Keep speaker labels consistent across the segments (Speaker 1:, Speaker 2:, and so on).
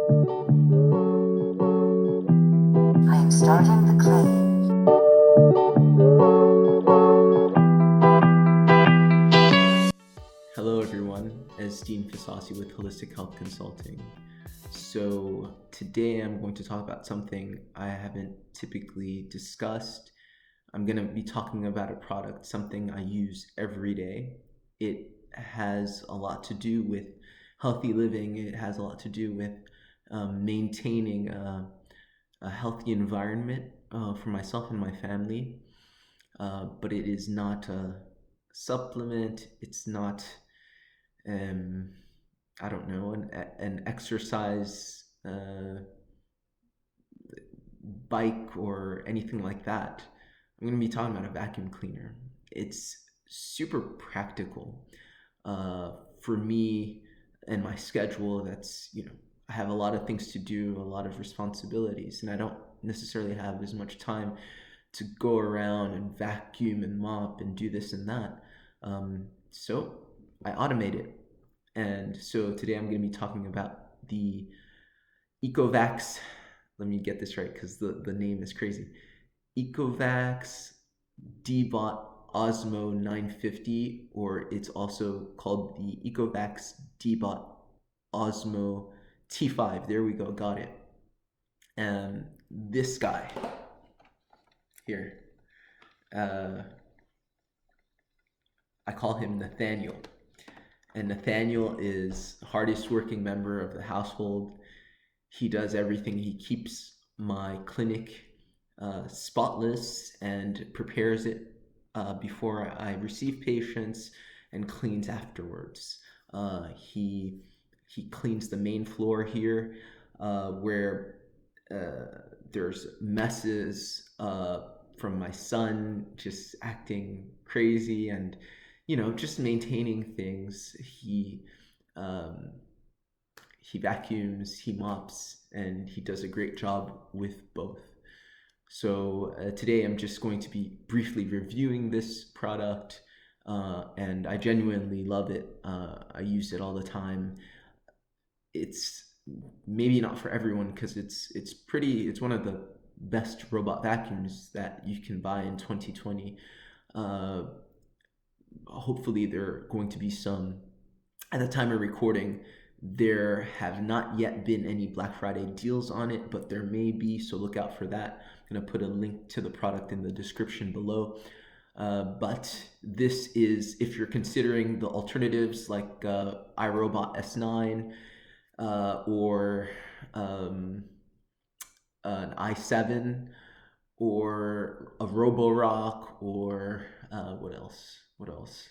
Speaker 1: I am starting the clay.
Speaker 2: Hello everyone, Esteem Fasasi with Holistic Health Consulting. So today I'm going to talk about something I haven't typically discussed. I'm going to be talking about a product, something I use every day. It has a lot to do with healthy living. It has a lot to do with maintaining a healthy environment for myself and my family. But it is not a supplement. It's not um, I don't know, an exercise bike or anything like that. I'm going to be talking about a vacuum cleaner. It's super practical for me and my schedule. I have a lot of things to do, a lot of responsibilities, and I don't necessarily have as much time to go around and vacuum and mop and do this and that. So I automate it. And so today I'm going to be talking about the Ecovacs. Let me get this right because the name is crazy. Ecovacs Deebot Ozmo 950, or it's also called the Ecovacs Deebot Ozmo T5. There we go, got it. And this guy here, I call him Nathaniel. And Nathaniel is the hardest working member of the household. He does everything. He keeps my clinic spotless and prepares it before I receive patients and cleans afterwards. He cleans the main floor here where there's messes from my son just acting crazy and just maintaining things. He vacuums, he mops, and he does a great job with both. So today I'm just going to be briefly reviewing this product, and I genuinely love it. I use it all the time. It's maybe not for everyone because it's one of the best robot vacuums that you can buy in 2020. Hopefully there are going to be some. At the time of recording, there have not yet been any Black Friday deals on it, but there may be, so look out for that. I'm going to put a link to the product in the description below. But this is, if you're considering the alternatives like iRobot S9 or an i7 or a Roborock or what else? What else?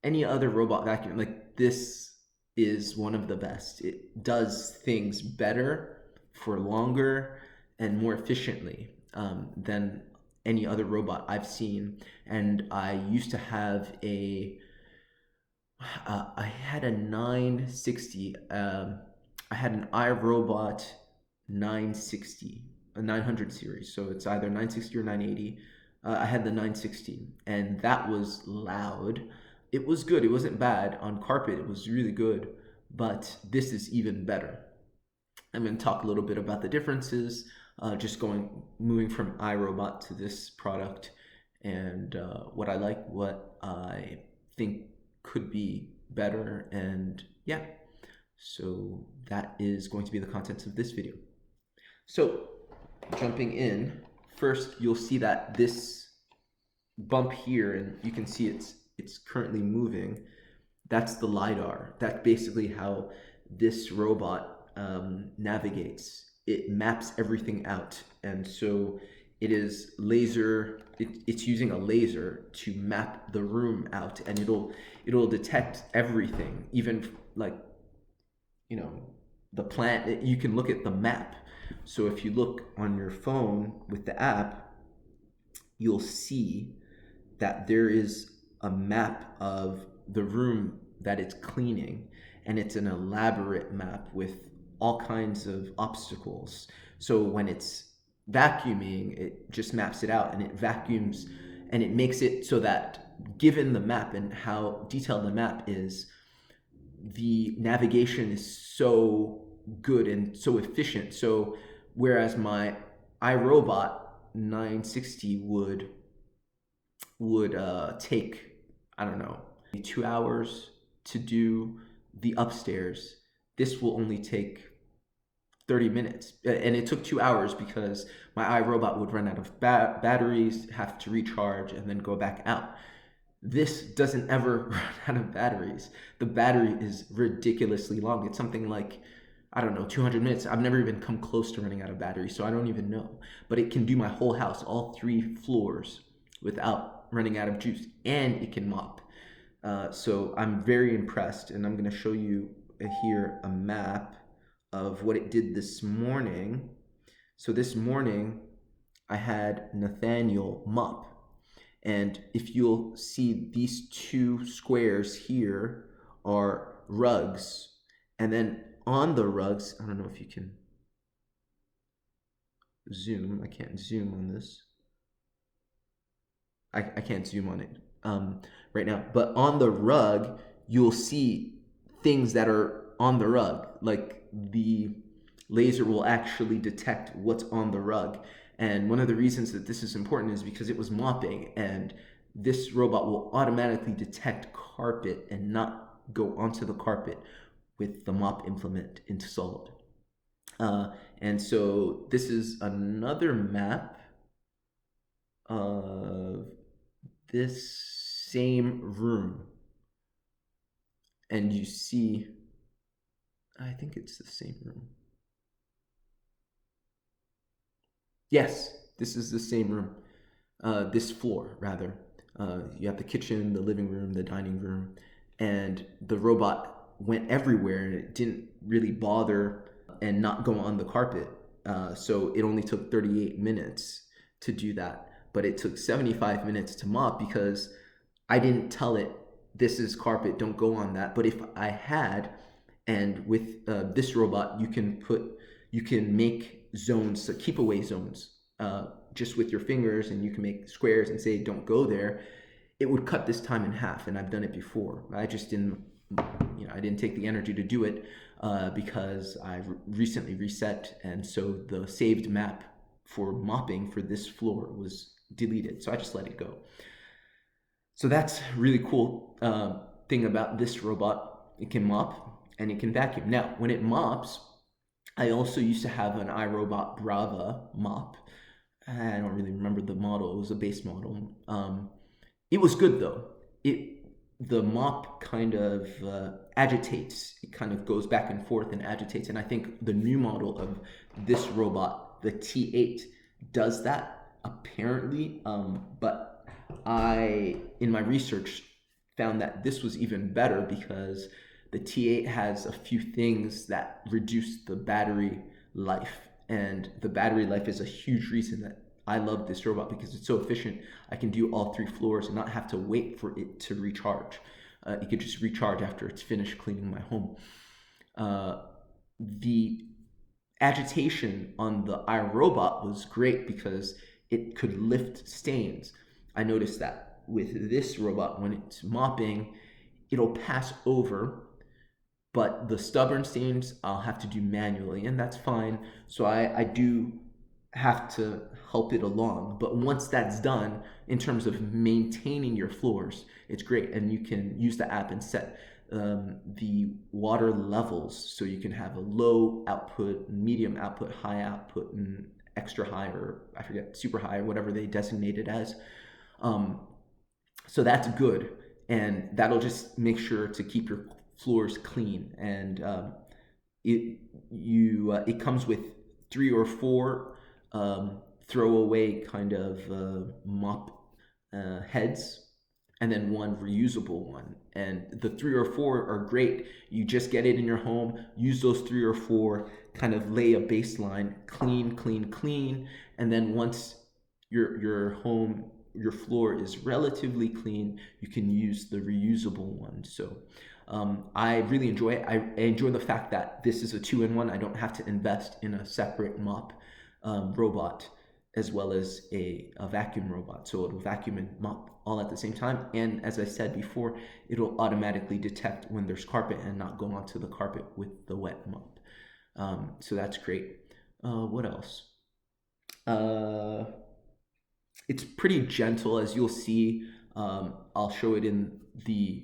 Speaker 2: Any other robot vacuum, like this is one of the best. It does things better for longer and more efficiently than any other robot I've seen. And I used to have I had a 960. I had an iRobot 960, a 900 series. So it's either 960 or 980. I had the 960, and that was loud. It was good. It wasn't bad on carpet. It was really good, but this is even better. I'm going to talk a little bit about the differences, moving from iRobot to this product, and what I like, what I think could be better, and yeah. So that is going to be the contents of this video. So jumping in, first you'll see that this bump here, and you can see it's currently moving. That's the LiDAR. That's basically how this robot navigates. It maps everything out, and so it is it's using a laser to map the room out, and it'll detect everything, even like the plant. You can look at the map. So if you look on your phone with the app, you'll see that there is a map of the room that it's cleaning, and it's an elaborate map with all kinds of obstacles. So when it's vacuuming, it just maps it out, and it vacuums, and it makes it so that given the map and how detailed the map is, the navigation is so good and so efficient. So whereas my iRobot 960 would take, I don't know, 2 hours to do the upstairs, this will only take 30 minutes. And it took 2 hours because my iRobot would run out of batteries, have to recharge, and then go back out. This doesn't ever run out of batteries. The battery is ridiculously long. It's something like, I don't know, 200 minutes. I've never even come close to running out of battery, so I don't even know. But it can do my whole house, all 3 floors, without running out of juice, and it can mop. So I'm very impressed, and I'm going to show you here a map of what it did this morning. So this morning, I had Nathaniel mop. And if you'll see, these 2 squares here are rugs. And then on the rugs, I don't know if you can zoom. I can't zoom on this. I can't zoom on it right now. But on the rug, you'll see things that are on the rug. Like the laser will actually detect what's on the rug. And one of the reasons that this is important is because it was mopping, and this robot will automatically detect carpet and not go onto the carpet with the mop implement installed. And so this is another map of this same room. And you see, I think it's the same room. Yes, this is the same room. This floor, rather. You have the kitchen, the living room, the dining room, and the robot went everywhere, and it didn't really bother and not go on the carpet. So it only took 38 minutes to do that, but it took 75 minutes to mop because I didn't tell it, this is carpet, don't go on that. But if I had, and with this robot, you can make zones, keep away zones, just with your fingers, and you can make squares and say, don't go there. It would cut this time in half, and I've done it before. I just didn't, I didn't take the energy to do it because I recently reset, and so the saved map for mopping for this floor was deleted, so I just let it go. So that's really cool thing about this robot. It can mop and it can vacuum. Now, when it mops, I also used to have an iRobot Braava mop. I don't really remember the model. It was a base model. It was good though. The mop kind of agitates. It kind of goes back and forth and agitates. And I think the new model of this robot, the T8, does that apparently. But I, in my research, found that this was even better because the T8 has a few things that reduce the battery life. And the battery life is a huge reason that I love this robot, because it's so efficient. I can do all 3 floors and not have to wait for it to recharge. It could just recharge after it's finished cleaning my home. The agitation on the iRobot was great because it could lift stains. I noticed that with this robot, when it's mopping, it'll pass over, but the stubborn stains I'll have to do manually, and that's fine. So I do have to help it along. But once that's done, in terms of maintaining your floors, it's great. And you can use the app and set the water levels, so you can have a low output, medium output, high output, and extra high, or I forget, super high, or whatever they designate it as. So that's good, and that'll just make sure to keep your floors clean. And it comes with 3 or 4 throwaway kind of mop heads, and then 1 reusable one. And the 3 or 4 are great. You just get it in your home, use those 3 or 4, kind of lay a baseline, clean, clean, clean, and then once your home, your floor is relatively clean, you can use the reusable one. So I really enjoy it. I enjoy the fact that this is a 2-in-1. I don't have to invest in a separate mop robot as well as a vacuum robot. So it'll vacuum and mop all at the same time. And as I said before, it'll automatically detect when there's carpet and not go onto the carpet with the wet mop. So that's great. What else? Uh, it's pretty gentle, as you'll see. I'll show it in the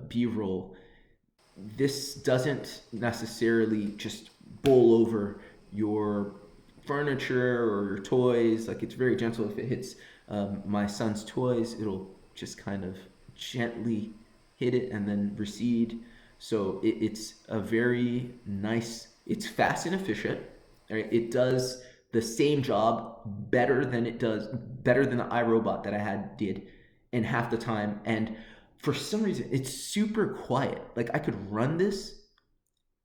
Speaker 2: B-roll. This doesn't necessarily just bowl over your furniture or your toys. Like, it's very gentle. If it hits my son's toys, it'll just kind of gently hit it and then recede. So it's a very nice, it's fast and efficient. Right? It does the same job better than the iRobot that I had did in half the time. And for some reason, it's super quiet. Like, I could run this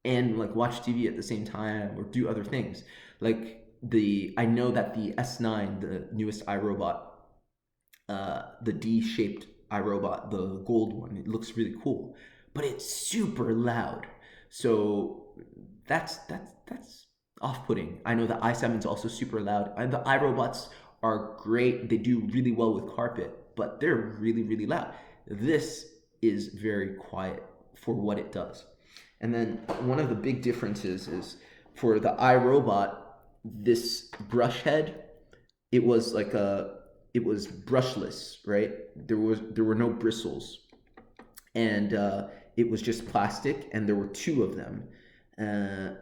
Speaker 2: and like watch TV at the same time or do other things. Like, I know that the S9, the newest iRobot, the D-shaped iRobot, the gold one, it looks really cool, but it's super loud. So that's off-putting. I know the i7 is also super loud, and the iRobots are great. They do really well with carpet, but they're really, really loud. This is very quiet for what it does. And then one of the big differences is for the iRobot, this brush head, it was like it was brushless, right? There were no bristles, and it was just plastic, and there were two of them. Uh,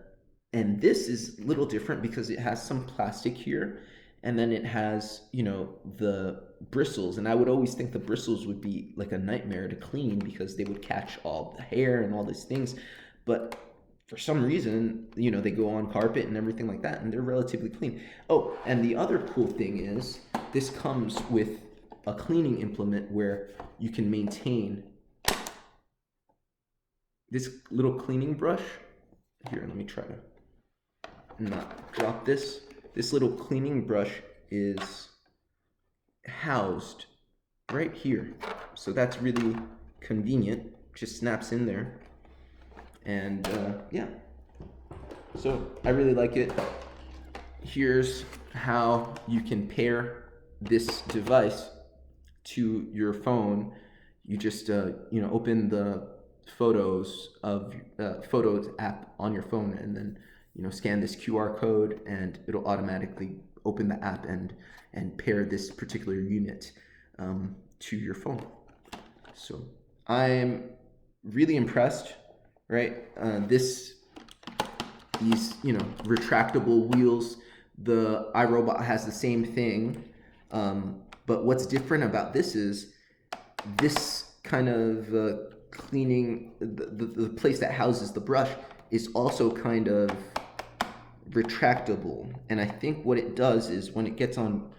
Speaker 2: and this is a little different because it has some plastic here, and then it has, the bristles. And I would always think the bristles would be like a nightmare to clean because they would catch all the hair and all these things. But for some reason, they go on carpet and everything like that, and they're relatively clean. Oh, and the other cool thing is this comes with a cleaning implement where you can maintain this little cleaning brush. Here, let me try to not drop this. This little cleaning brush is housed right here. So that's really convenient. Just snaps in there. And yeah, so I really like it. Here's how you can pair this device to your phone. You just open the Photos app on your phone, and then scan this QR code, and it'll automatically open the app and pair this particular unit to your phone. So I'm really impressed, right? These retractable wheels. The iRobot has the same thing, but what's different about this is this kind of cleaning, the place that houses the brush is also kind of retractable. And I think what it does is when it gets on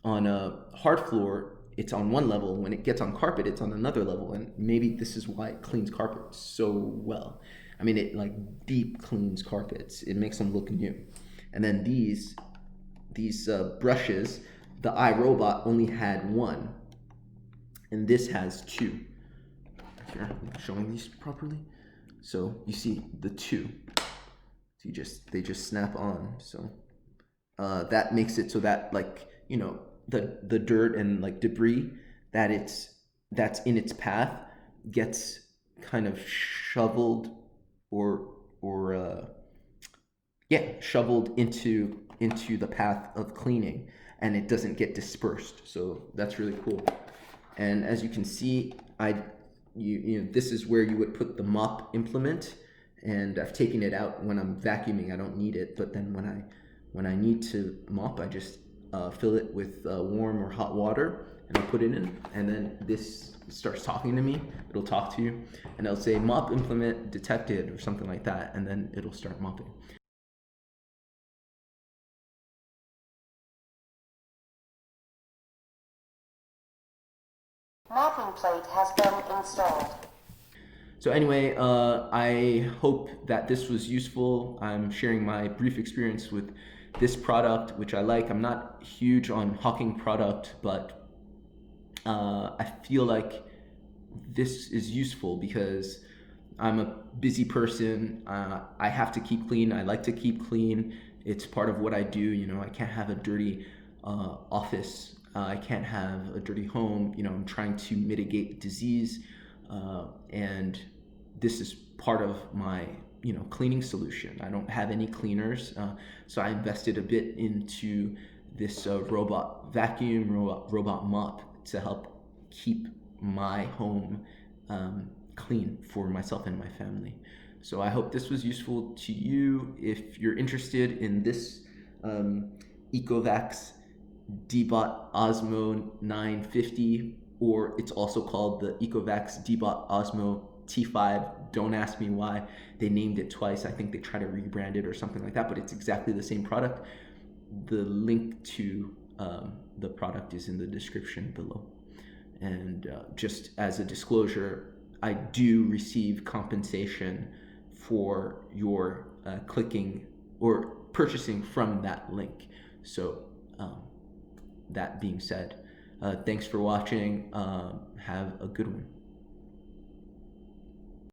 Speaker 2: a hard floor, it's on one level. When it gets on carpet, it's on another level. And maybe this is why it cleans carpet so well. I mean, it like deep cleans carpets. It makes them look new. And then these brushes, the iRobot only had one, and this has two. Here, I'm showing these properly. So you see the two. So they just snap on. So that makes it so that, like, the dirt and like debris that's in its path gets kind of shoveled or shoveled into the path of cleaning, and it doesn't get dispersed. So that's really cool. And as you can see, this is where you would put the mop implement, and I've taken it out when I'm vacuuming. I don't need it, but then when I need to mop, I just fill it with warm or hot water, and I'll put it in, and then this starts talking to me. It'll talk to you, and it'll say mop implement detected or something like that, and then it'll start mopping.
Speaker 1: Mopping plate has been installed.
Speaker 2: So anyway, I hope that this was useful. I'm sharing my brief experience with this product, which I like. I'm not huge on hawking product, but I feel like this is useful because I'm a busy person. I have to keep clean. I like to keep clean. It's part of what I do. I can't have a dirty office. I can't have a dirty home. I'm trying to mitigate disease, and this is part of my cleaning solution. I don't have any cleaners, so I invested a bit into this robot vacuum, robot mop to help keep my home clean for myself and my family. So I hope this was useful to you. If you're interested in this Ecovacs Deebot Ozmo 950, or it's also called the Ecovacs Deebot Ozmo T5. Don't ask me why they named it twice. I think they try to rebrand it or something like that, but it's exactly the same product. The link to the product is in the description below. And just as a disclosure, I do receive compensation for your clicking or purchasing from that link. So that being said, thanks for watching. Have a good one.